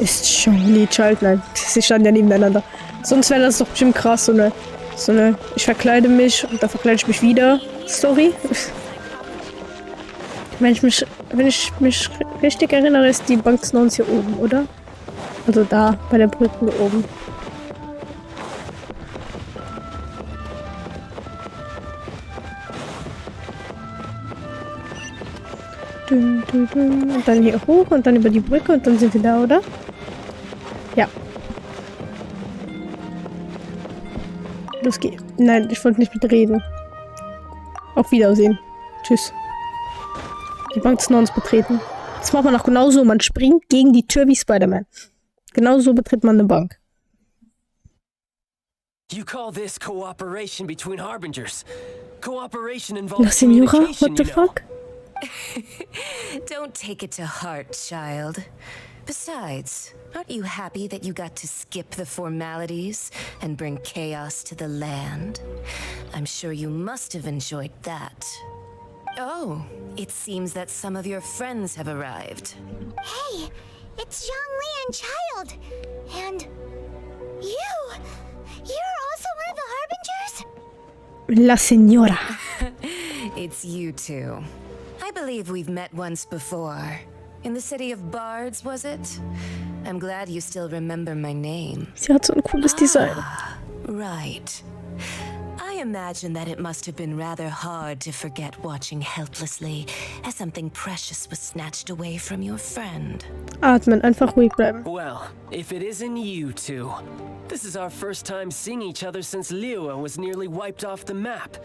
bist schon nie Child, nein. Sie standen ja nebeneinander. Sonst wäre das doch bestimmt krass, so eine ich verkleide mich und dann verkleide ich mich wieder Story. Wenn ich mich richtig erinnere, ist die Bank des Nordens hier oben, oder? Also da, bei der Brücke oben. Und dann hier hoch und dann über die Brücke und dann sind wir da, oder? Ja. Los geht's. Nein, ich wollte nicht mit reden. Auf Wiedersehen. Tschüss. Die Bank des Nordens betreten. Das macht man auch genauso. Man springt gegen die Tür wie Spider-Man. Genauso betritt man eine Bank. You call this cooperation between harbingers? Cooperation La involves Signora? communication, What the you know. fuck? Don't take it to heart, child. Besides, aren't you happy that you got to skip the formalities and bring chaos to the land? I'm sure you must have enjoyed that. Oh, it seems that some of your friends have arrived. Hey, it's Zhongli and Child. And you! You're also one of the Harbingers? La Signora. It's you two. I believe we've met once before. In the city of Bards, was it? I'm glad you still remember my name. Sie hat so ein cooles Design. Right. I imagine that it must have been rather hard to forget watching helplessly as something precious was snatched away from your friend. Atmen, einfach ruhig bleiben. Well, if it isn't you two. This is our first time seeing each other since Liyue was nearly wiped off the map.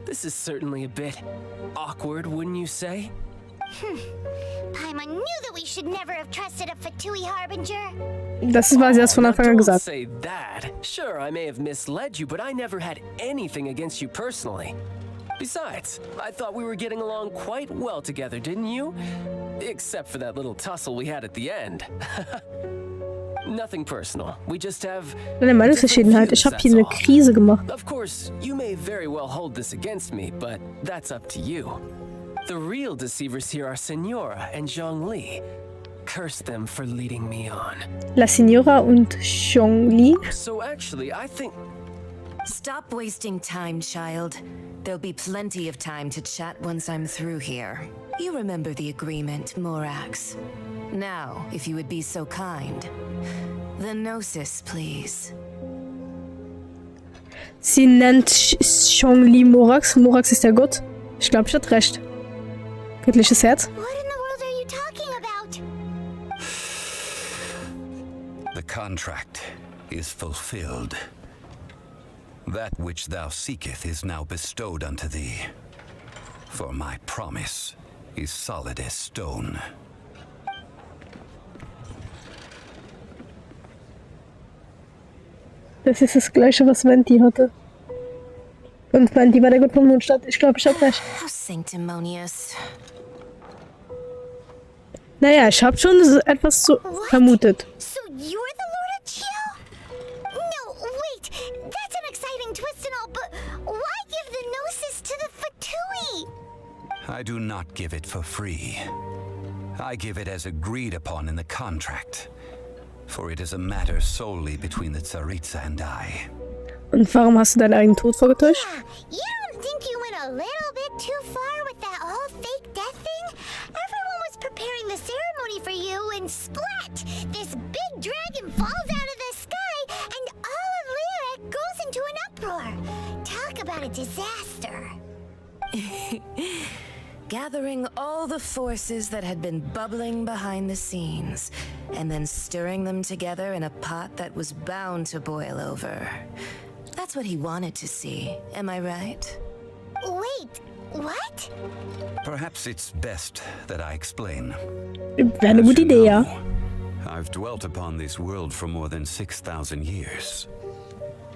This is certainly a bit awkward, wouldn't you say? Paimon knew that we should never have trusted a Fatui Harbinger. Das war sie erst von Anfang an Don't gesagt. say that. Sure, I may have misled you, but I never had anything against you personally. Besides, I thought we were getting along quite well together, didn't you? Except for that little tussle we had at the end. Nothing personal. We just have Eine Meinungsverschiedenheit. Ich habe hier eine Krise gemacht. Of course, you may very well hold this against me, but that's up to you. The real deceivers here are Signora and Zhongli. Curse them for leading me on. La Signora und Zhongli. So actually, I think... Stop wasting time, child. There'll be plenty of time to chat once I'm through here. You remember the agreement, Morax. Now, if you would be so kind. The Gnosis, please. Sie nennt Zhongli Morax. Morax ist der Gott. Ich glaube, ich hatte recht. Göttliches Herz. What in the world are you talking about? The contract is fulfilled. That which thou seeketh is now bestowed unto thee. For my promise is solid as stone. Das ist das gleiche, was Venti hatte. Und Venti war der Gott von Mondstadt. Ich glaube, ich habe recht. How sanctimonious. Naja, ich habe schon etwas so vermutet. So you're the Lord of Chill? No, wait. That's an exciting twist and all, but why give the Gnosis to the Fatui? I do not give it for free. I give it as agreed upon in the contract. For it is a matter solely between the Tsaritsa and I. Und warum hast du deinen eigenen Tod vorgetäuscht? You don't think you went a little bit too far with that whole fake death thing? Everyone was preparing the ceremony for you and splat! This big dragon falls out of the sky and all of Lyric goes into an uproar. Talk about a disaster. Gathering all the forces that had been bubbling behind the scenes, and then stirring them together in a pot that was bound to boil over. That's what he wanted to see, am I right? Wait, what? Perhaps it's best that I explain. Wäre eine gute Idee, ja. I've dwelt upon this world for more than 6,000 years.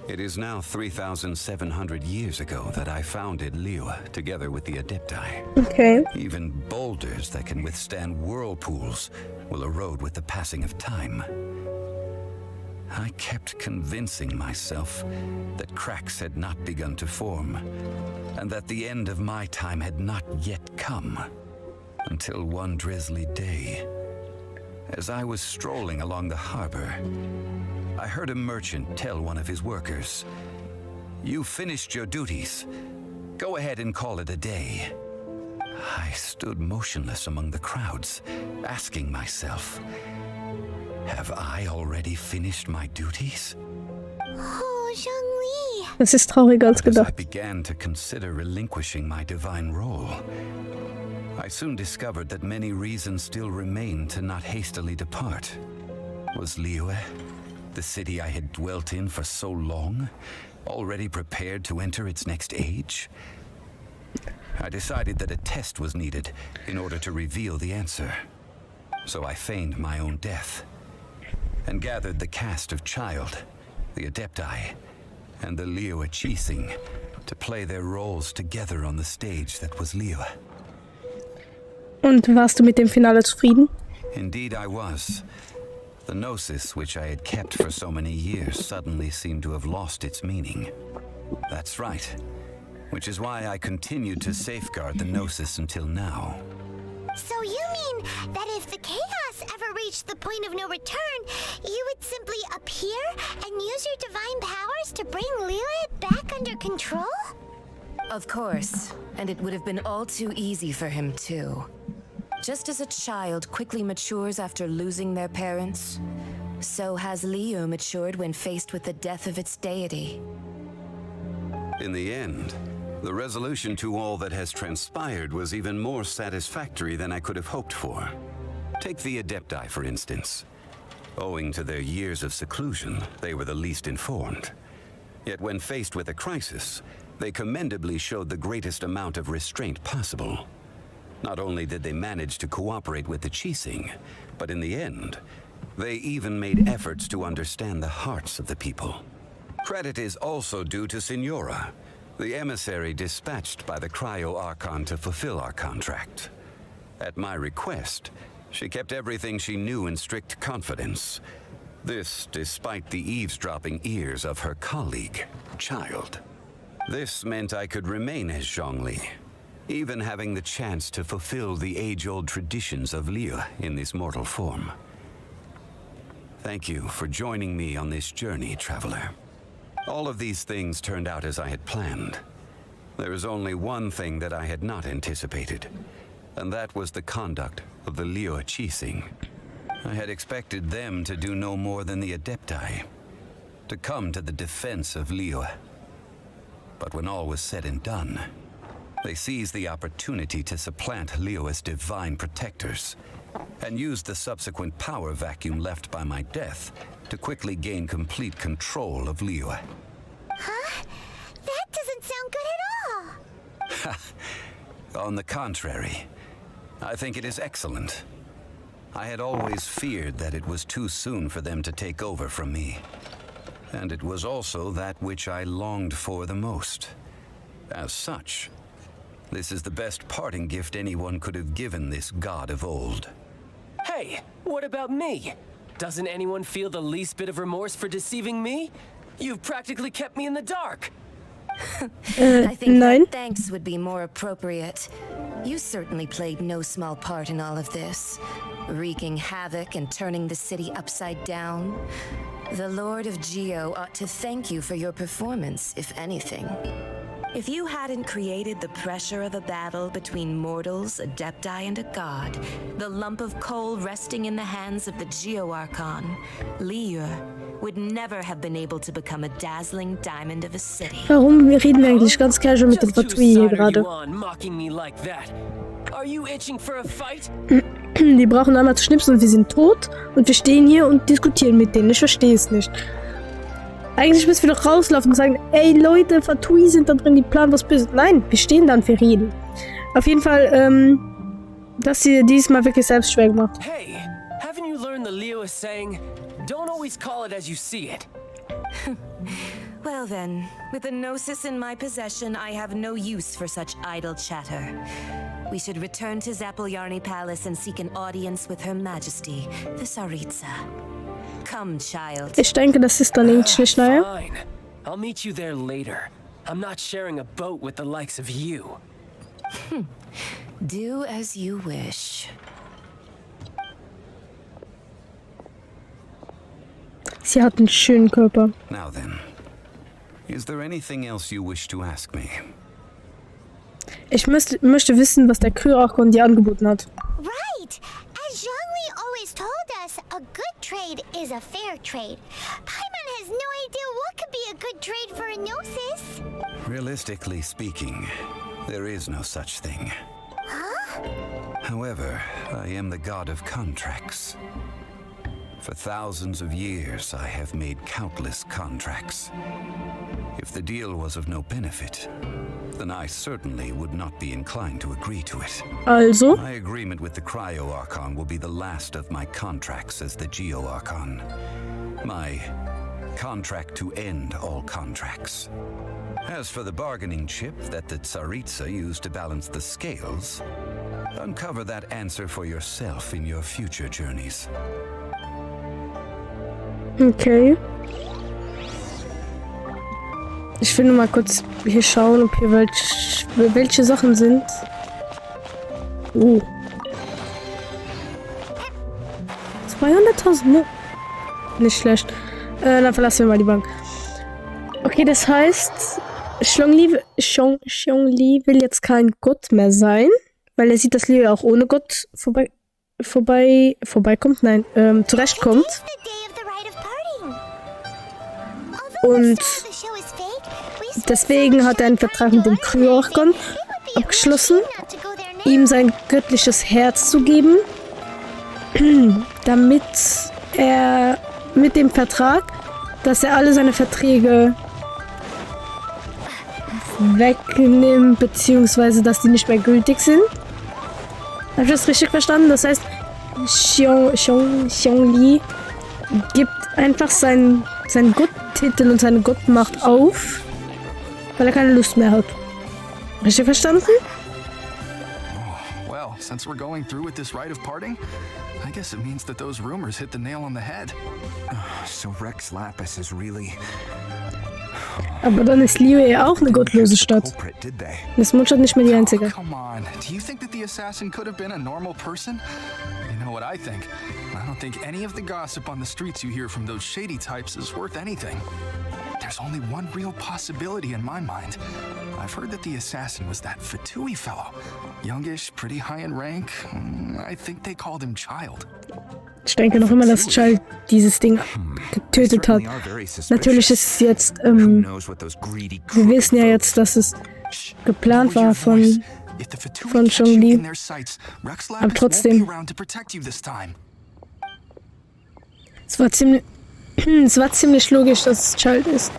It is now 3,700 years ago that I founded Liyue together with the Adepti. Okay. Even boulders that can withstand whirlpools will erode with the passing of time. I kept convincing myself that cracks had not begun to form, and that the end of my time had not yet come. Until one drizzly day, As I was strolling along the harbor, I heard a merchant tell one of his workers, "You finished your duties. Go ahead and call it a day." I stood motionless among the crowds, asking myself, have I already finished my duties? Oh, Zhongli. Das ist trauriger als As I gedacht. began to consider relinquishing my divine role, I soon discovered that many reasons still remained to not hastily depart. Was Liyue, the city I had dwelt in for so long, already prepared to enter its next age? I decided that a test was needed in order to reveal the answer. So I feigned my own death and gathered the cast of Child, the Adepti, and the Liyue Chising to play their roles together on the stage that was Liyue. Und warst du mit dem Finale zufrieden? Indeed I was. The gnosis which I had kept for so many years suddenly seemed to have lost its meaning. That's right. Which is why I continued to safeguard the gnosis until now. So you mean that if the chaos ever reached the point of no return, you would simply appear and use your divine powers to bring Liyue back under control? Of course, and it would have been all too easy for him too. Just as a child quickly matures after losing their parents, so has Liyue matured when faced with the death of its deity. In the end, the resolution to all that has transpired was even more satisfactory than I could have hoped for. Take the Adepti, for instance. Owing to their years of seclusion, they were the least informed. Yet when faced with a crisis, they commendably showed the greatest amount of restraint possible. Not only did they manage to cooperate with the Chising, but in the end, they even made efforts to understand the hearts of the people. Credit is also due to Signora, the emissary dispatched by the Cryo-Archon to fulfill our contract. At my request, she kept everything she knew in strict confidence. This despite the eavesdropping ears of her colleague, Child. This meant I could remain as Zhongli, even having the chance to fulfill the age-old traditions of Liyue in this mortal form. Thank you for joining me on this journey, traveler. All of these things turned out as I had planned. There is only one thing that I had not anticipated, and that was the conduct of the Liyue Chising. I had expected them to do no more than the Adepti, to come to the defense of Liyue. But when all was said and done, they seized the opportunity to supplant Liyue's divine protectors, and used the subsequent power vacuum left by my death to quickly gain complete control of Liyue. Huh? That doesn't sound good at all. On the contrary, I think it is excellent. I had always feared that it was too soon for them to take over from me. And it was also that which I longed for the most. As such, this is the best parting gift anyone could have given this god of old. Hey, what about me? Doesn't anyone feel the least bit of remorse for deceiving me? You've practically kept me in the dark. I think nein. that thanks would be more appropriate. You certainly played no small part in all of this, wreaking havoc and turning the city upside down. The Lord of Geo ought to thank you for your performance, if anything. If you hadn't created the pressure of a battle between mortals, Adepti, and a god, the lump of coal resting in the hands of the Geo-Archon, Liyue would never have been able to become a dazzling diamond of a city. Warum reden wir eigentlich ganz casual mit dem Just whose Fatui hier side are you gerade? on, mocking me like that? Are you itching for a fight? Die brauchen einmal zu schnipsen und wir sind tot und wir stehen hier und diskutieren mit denen. Ich verstehe es nicht. Eigentlich müssen wir doch rauslaufen und sagen, ey Leute, Fatui sind da drin, die planen was Böses. Nein, wir stehen da und wir reden. Auf jeden Fall, dass sie diesmal wirklich selbst schwer gemacht. Hey, haven't you learned the Liyue saying, don't always call it as you see it? Well then, with the Gnosis in my possession, I have no use for such idle chatter. We should return to Zapoljarny Palace and seek an audience with Her Majesty, the Tsaritsa. Come, child. Ich denke, das ist dann nicht naja. Fine. I'll meet you there later. I'm not sharing a boat with the likes of you. Do as you wish. Sie hat einen schönen Körper. Now then, is there anything else you wish to ask me? Ich möchte wissen, was der Archon dir angeboten hat. Right! As Zhongli always told us, a good trade is a fair trade. Paimon has no idea what could be a good trade for a gnosis. Realistically speaking, there is no such thing. Huh? However, I am the god of contracts. For thousands of years, I have made countless contracts. If the deal was of no benefit, then I certainly would not be inclined to agree to it. Also? My agreement with the Cryo-Archon will be the last of my contracts as the Geo-Archon. My contract to end all contracts. As for the bargaining chip that the Tsaritsa used to balance the scales, uncover that answer for yourself in your future journeys. Okay. Ich will nur mal kurz hier schauen, ob hier welche Sachen sind. Oh. 200.000, ne? Nicht schlecht. Dann verlassen wir mal die Bank. Okay, das heißt, Zhongli will jetzt kein Gott mehr sein, weil er sieht, dass Liu auch ohne Gott vorbeikommt, nein, zurechtkommt. Und deswegen hat er einen Vertrag mit dem Archon abgeschlossen, ihm sein göttliches Herz zu geben, damit er mit dem Vertrag, dass er alle seine Verträge wegnimmt, beziehungsweise dass die nicht mehr gültig sind. Habe ich das richtig verstanden? Das heißt, Zhongli gibt einfach seinen Gotttitel und seine Gottmacht auf, weil er keine Lust mehr hat. Richtig verstanden? Oh, well, since we're going through with this rite of parting, I guess it means that those rumors hit the nail on the head. So Rex Lapis is really... Aber dann ist Liu ja auch eine gottlose Stadt. Das Mondstadt nicht mehr die einzige. Come on, do you think that the assassin could have been a normal person? You know what I think? I don't think any of the gossip on the streets you hear from those shady types is worth anything. There's only one real possibility in my mind. I've heard that the assassin was that Fatui fellow. Youngish, pretty high in rank. I think they called him Child. Ich denke noch immer, dass Child dieses Ding getötet hat. Natürlich ist es jetzt, wir wissen ja jetzt, dass es geplant war von Zhongli. Aber trotzdem. Es war ziemlich logisch, dass es Child ist.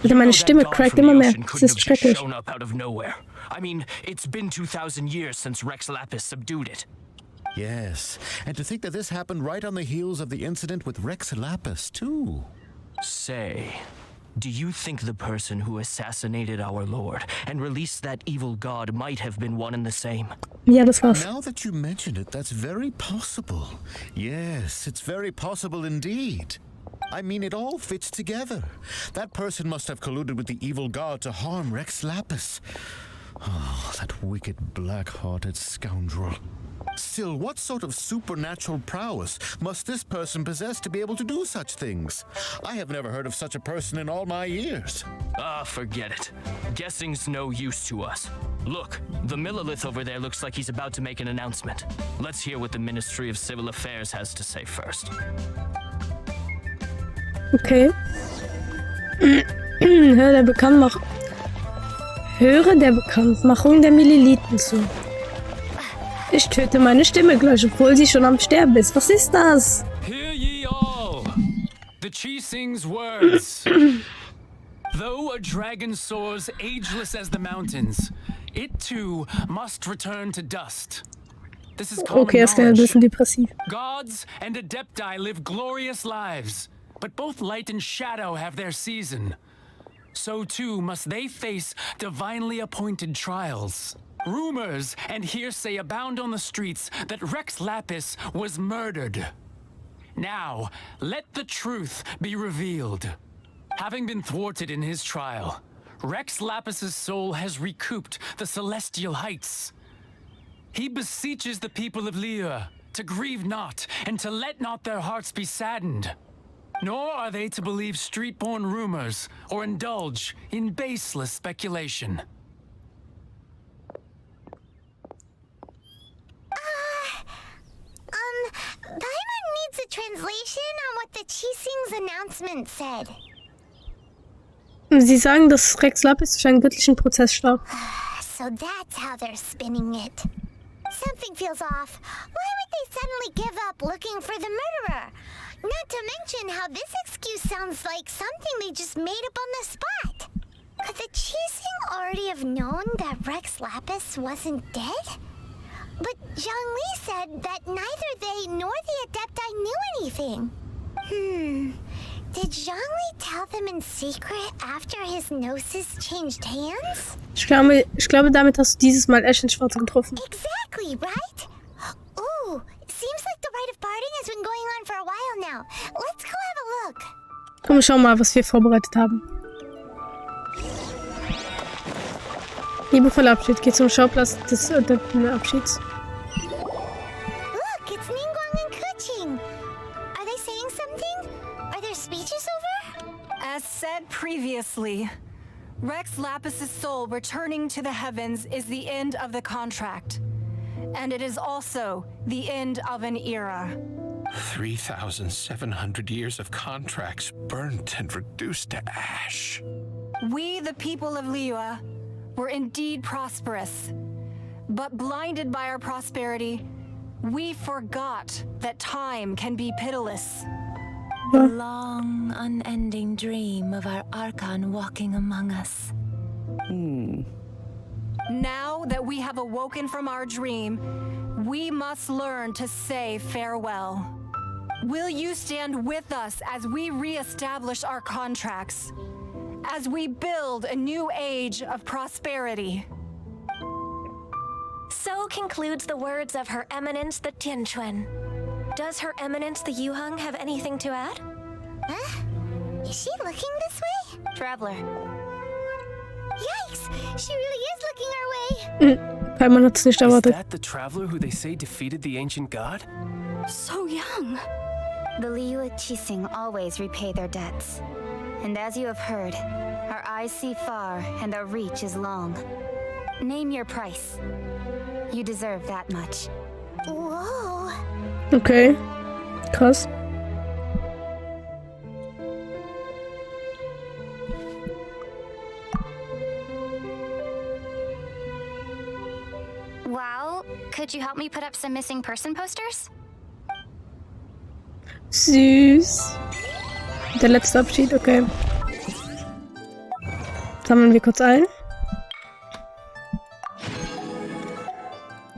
Alter, meine Stimme crackt immer mehr. Es ist schrecklich. I mean, it's been 2000 years since Rex Lapis subdued it. Yes, and to think that this happened right on the heels of the incident with Rex Lapis, too. Say, do you think the person who assassinated our lord and released that evil god might have been one and the same? Ja, das war's. Now that you mention it, that's very possible. Yes, it's very possible indeed. I mean, it all fits together. That person must have colluded with the evil god to harm Rex Lapis. Oh, that wicked, black-hearted scoundrel. Still, what sort of supernatural prowess must this person possess to be able to do such things? I have never heard of such a person in all my years. Ah, forget it. Guessing's no use to us. Look, the Millilith over there looks like he's about to make an announcement. Let's hear what the Ministry of Civil Affairs has to say first. Okay. Höre der Bekanntmachung der Millilithen zu. Ich töte meine Stimme gleich, obwohl sie schon am Sterben ist. Was ist das? Hear ye all, the Chi sings words. Though a dragon soars ageless as the mountains, it too must return to dust. This is common Okay, das ist ein bisschen depressiv. Gods and Adepti live glorious lives, but both light and shadow have their season. So too must they face divinely appointed trials. Rumors and hearsay abound on the streets that Rex Lapis was murdered. Now, let the truth be revealed. Having been thwarted in his trial, Rex Lapis's soul has recouped the celestial heights. He beseeches the people of Liu to grieve not and to let not their hearts be saddened. Nor are they to believe street-born rumors or indulge in baseless speculation. Paimon needs a translation on what the Chising's announcement said. Sie sagen, dass Rex Lapis durch einen göttlichen Prozess starb. So that's how they're spinning it. Something feels off. Why would they suddenly give up looking for the murderer? Not to mention how this excuse sounds like something they just made up on the spot. Could the Chising already have known that Rex Lapis wasn't dead? But Zhongli said that neither they nor the Adepti knew anything. Did Zhongli tell them in secret after his gnosis changed hands? Ich glaube, damit hast du dieses Mal echt ins Schwarze getroffen. Exactly, right? Ooh, seems like the rite of parting has been going on for a while now. Let's go have a look. Komm, schau mal, was wir vorbereitet haben. Liebevoller Abschied. Geht zum Schauplatz des Abschieds. Look, it's Ningguang and Keqing. Are they saying something? Are their speeches over? As said previously, Rex Lapis's soul returning to the heavens is the end of the contract. And it is also the end of an era. 3,700 years of contracts burnt and reduced to ash. We, the people of Liyue, were indeed prosperous. But blinded by our prosperity, we forgot that time can be pitiless. The long, unending dream of our Archon walking among us. Now that we have awoken from our dream, we must learn to say farewell. Will you stand with us as we re-establish our contracts? As we build a new age of prosperity? So concludes the words of Her Eminence the Tianquan. Does Her Eminence the Yuheng have anything to add? Huh? Is she looking this way? Traveler. Yikes! She really is looking our way! Paimon hat's nicht erwartet. Is that the traveler who they say defeated the ancient god? So young. The Liyue Chising always repay their debts. And as you have heard, our eyes see far and our reach is long. Name your price. You deserve that much. Whoa! Okay. Krass. Well, could you help me put up some missing person posters? Süß. Der letzte Abschied, okay. Sammeln wir kurz ein.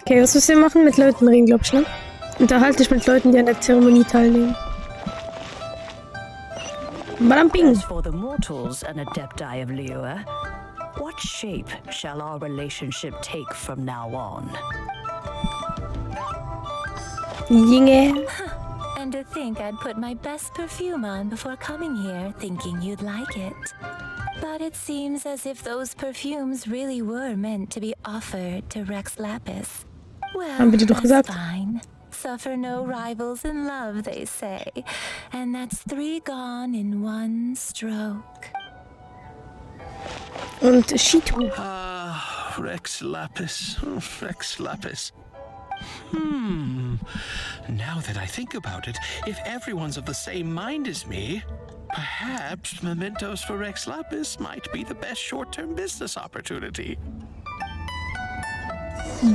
Okay, was müssen wir machen? Mit Leuten reden, glaube ich, ne? Unterhalte dich mit Leuten, die an der Zeremonie teilnehmen. Badamping. As for the mortals and adepti of Liyue, what shape shall our relationship take from now on? Jinge. And to think I'd put my best perfume on before coming here, thinking you'd like it. But it seems as if those perfumes really were meant to be offered to Rex Lapis. Well, Haben wir dir doch gesagt. Fine. Suffer no rivals in love, they say. And that's 3 gone in one stroke. Und Shitu. Rex Lapis. Rex Lapis. Now that I think about it, if everyone's of the same mind as me, perhaps mementos for Rex Lapis might be the best short-term business opportunity.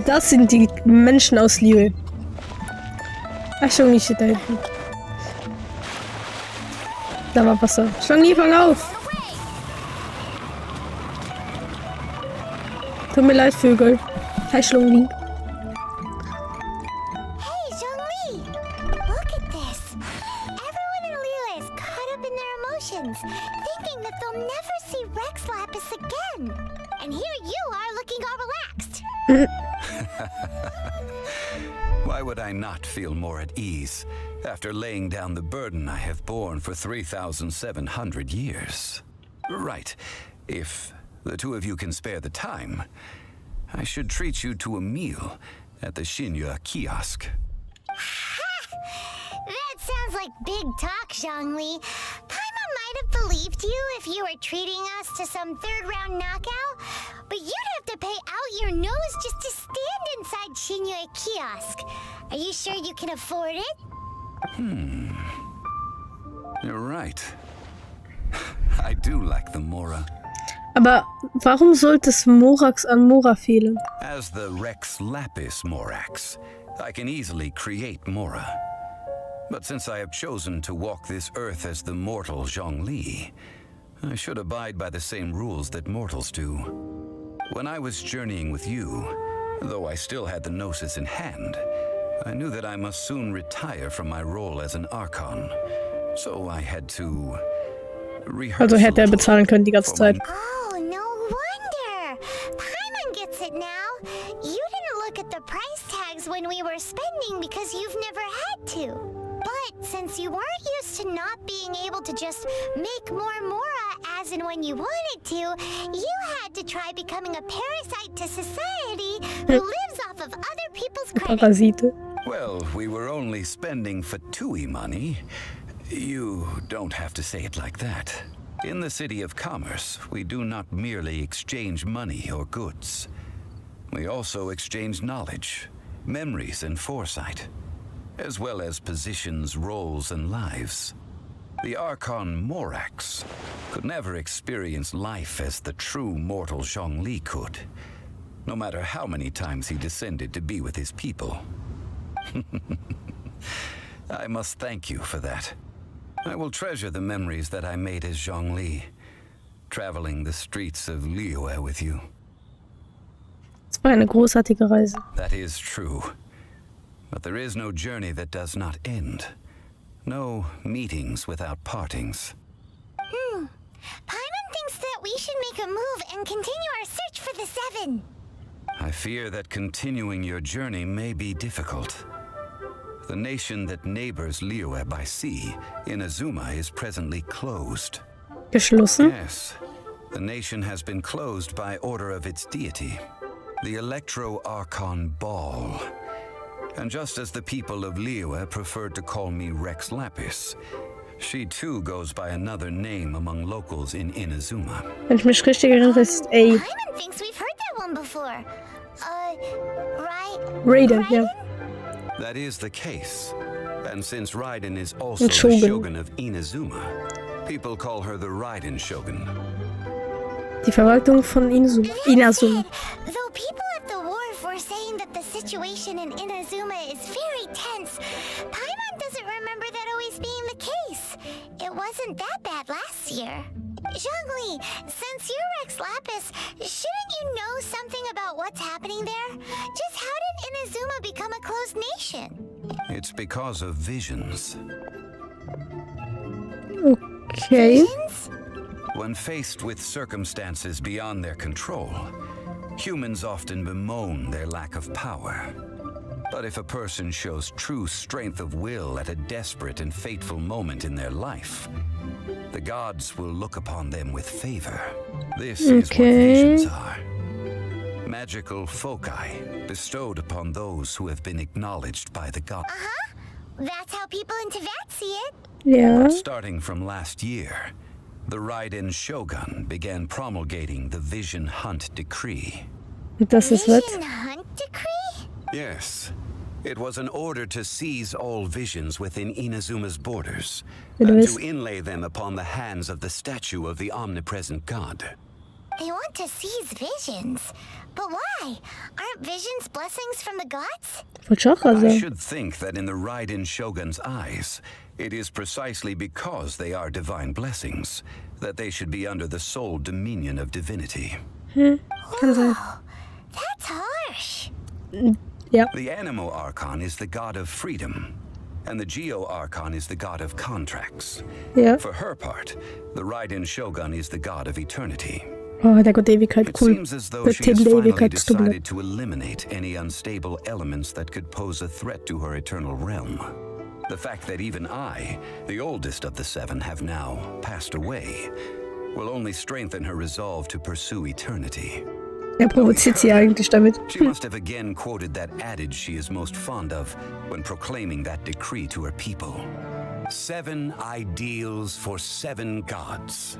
Das sind die Menschen aus Liyue. Ach, Zhongli steht da hinten. Da war Wasser. Zhongli, fang auf! Tut mir leid, Vögel. Hi, Zhongli. Hey, Zhongli! Look at this! Everyone in Liyue is caught up in their emotions, thinking that they'll never see Rex Lapis again. And here you are looking all relaxed. Why would I not feel more at ease after laying down the burden I have borne for 3,700 years? Right. If the two of you can spare the time, I should treat you to a meal at the Xinyue kiosk. That sounds like big talk, Zhongli. Paimon might have believed you if you were treating us to some third-round knockout, but you'd have to pay out your nose just to stand inside Shinyue kiosk. Are you sure you can afford it? You're right. I do like the Mora. Aber warum sollte es Morax an Mora fehlen? As the Rex Lapis Morax, I can easily create Mora. But since I have chosen to walk this earth as the mortal Zhongli, I should abide by the same rules that mortals do. When I was journeying with you, though I still had the Gnosis in hand, I knew that I must soon retire from my role as an Archon. So I had to rehearse. Also hätte er bezahlen können die ganze Zeit. Oh, no wonder. Paimon gets it now. You didn't look at the price tags when we were spending because you've never had to. But since you weren't used to not being able to just make more Mora as and when you wanted to, you had to try becoming a parasite to society who lives off of other people's credit. Parasite. Well, we were only spending Fatui money. You don't have to say it like that. In the City of Commerce, we do not merely exchange money or goods. We also exchange knowledge, memories, and foresight, as well as positions, roles, and lives. The Archon Morax could never experience life as the true mortal Zhongli could, no matter how many times he descended to be with his people. I must thank you for that. I will treasure the memories that I made as Zhongli, traveling the streets of Liyue with you. Es war eine großartige Reise. That is true. But there is no journey that does not end. No meetings without partings. Paimon thinks that we should make a move and continue our search for the Seven. I fear that continuing your journey may be difficult. The nation that neighbors Liyue by sea, Inazuma, is presently closed. Geschlossen? Yes. The nation has been closed by order of its deity, the Electro-Archon Ball. And just as the people of Liyue preferred to call me Rex Lapis, she too goes by another name among locals in Inazuma. Wenn ich mich richtig erinnere, ist A. Paimon thinks we've heard that one before. Raiden, ja. That is the case. And since Raiden is also the Shogun of Inazuma, people call her the Raiden Shogun. Die Verwaltung von Inazuma. Though people at the wharf were saying that the situation in Inazuma is very tense, Paimon doesn't remember that always being the case. It wasn't that bad last year. Zhongli, since you're Rex Lapis, shouldn't you know something about what's happening there? Just how did Inazuma become a closed nation? It's because of visions. Okay. Visions? When faced with circumstances beyond their control, humans often bemoan their lack of power. But if a person shows true strength of will at a desperate and fateful moment in their life, the gods will look upon them with favor. This is what visions are. Magical foci bestowed upon those who have been acknowledged by the gods. That's how people in Teyvat see it. Yeah. But starting from last year, the Raiden Shogun began promulgating the Vision Hunt Decree. Das ist was? Vision Hunt Decree? Yes. It was an order to seize all visions within Inazuma's borders, It and is. to inlay them upon the hands of the statue of the omnipresent god. They want to seize visions. But why? Aren't visions blessings from the gods? I should think that in the Raiden Shogun's eyes, it is precisely because they are divine blessings that they should be under the sole dominion of divinity. Kann sein. That's harsh. Ja. The Animo Archon is the god of freedom, and the Geo Archon is the god of contracts. Ja. For her part, the Raiden Shogun is the god of eternity. Oh, der Gott Ewigkeit, It cool. seems as though Der she has Titel finally Ewigkeitsstubble. decided to eliminate any unstable elements that could pose a threat to her eternal realm. The fact that even I, the oldest of the seven, have now passed away will only strengthen her resolve to pursue eternity. Er provoziert sie eigentlich damit. She must have again quoted that adage she is most fond of when proclaiming that decree to her people. 7 ideals for 7 gods.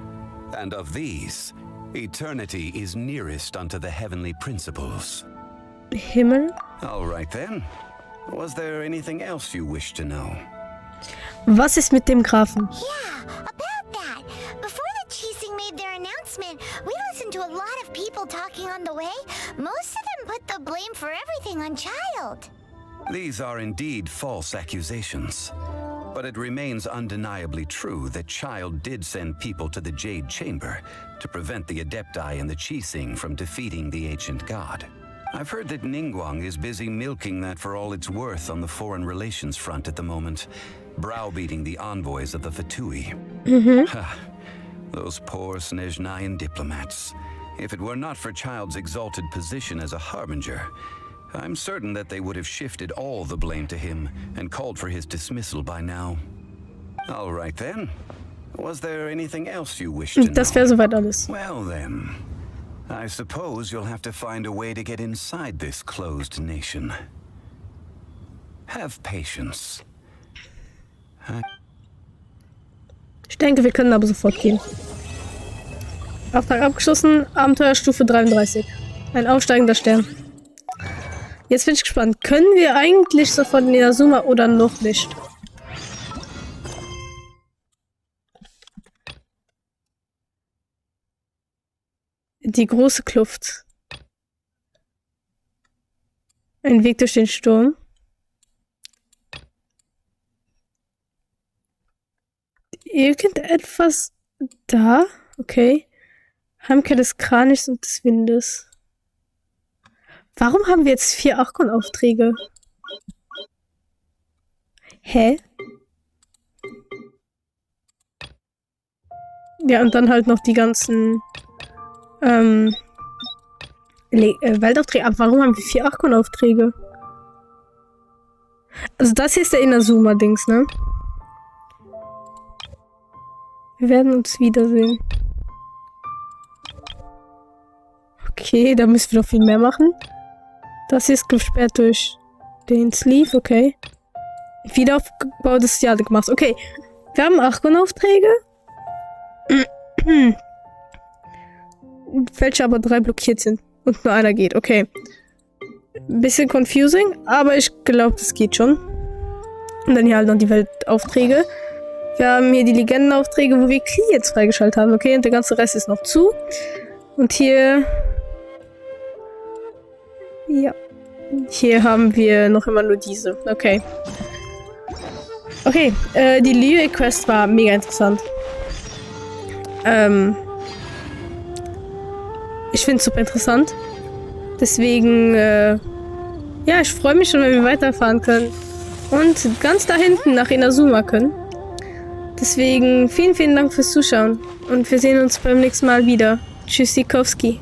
And of these, eternity is nearest unto the heavenly principles. Himmel? All right then. Was there anything else you wish to know? Was ist mit dem Grafen? Yeah, about that. Before the Chising made their announcement, we listened to a lot of people talking on the way. Most of them put the blame for everything on Child. These are indeed false accusations. But it remains undeniably true that Child did send people to the Jade Chamber to prevent the Adepti and the Chising from defeating the ancient god. I've heard that Ningguang is busy milking that for all it's worth on the foreign relations front at the moment, browbeating the envoys of the Fatui. Those poor Snezhnayan diplomats. If it were not for Child's exalted position as a harbinger, I'm certain that they would have shifted all the blame to him and called for his dismissal by now. All right then. Was there anything else you wished to know? Das wäre soweit alles. Well then, I suppose you'll have to find a way to get inside this closed nation. Have patience. Ich denke, wir können aber sofort gehen. Auftrag abgeschlossen, Abenteuerstufe 33. Ein aufsteigender Stern. Jetzt bin ich gespannt. Können wir eigentlich sofort in Inazuma oder noch nicht? Die große Kluft. Ein Weg durch den Sturm. Irgendetwas da? Okay. Heimkehr des Kranichs und des Windes. Warum haben wir jetzt 4 Archon-Aufträge? Hä? Ja, und dann halt noch die ganzen Weltaufträge. Aber warum haben wir 4 Archon-Aufträge? Also das hier ist der Inazuma-Dings, ne? Wir werden uns wiedersehen. Okay, da müssen wir noch viel mehr machen. Das hier ist gesperrt durch den Sleeve, okay. Wiederaufgebautes Jahr gemacht. Okay, wir haben Archon-Aufträge. Welche aber 3 blockiert sind. Und nur einer geht, okay. Bisschen confusing, aber ich glaube, das geht schon. Und dann hier halt noch die Weltaufträge. Wir haben hier die Legendenaufträge, wo wir Krieg jetzt freigeschaltet haben, okay? Und der ganze Rest ist noch zu. Und hier... Ja. Hier haben wir noch immer nur diese. Okay. Okay, die Liyue-Quest war mega interessant. Ich finde es super interessant. Deswegen, ja, ich freue mich schon, wenn wir weiterfahren können. Und ganz da hinten nach Inazuma können. Deswegen vielen, vielen Dank fürs Zuschauen. Und wir sehen uns beim nächsten Mal wieder. Tschüssikowski.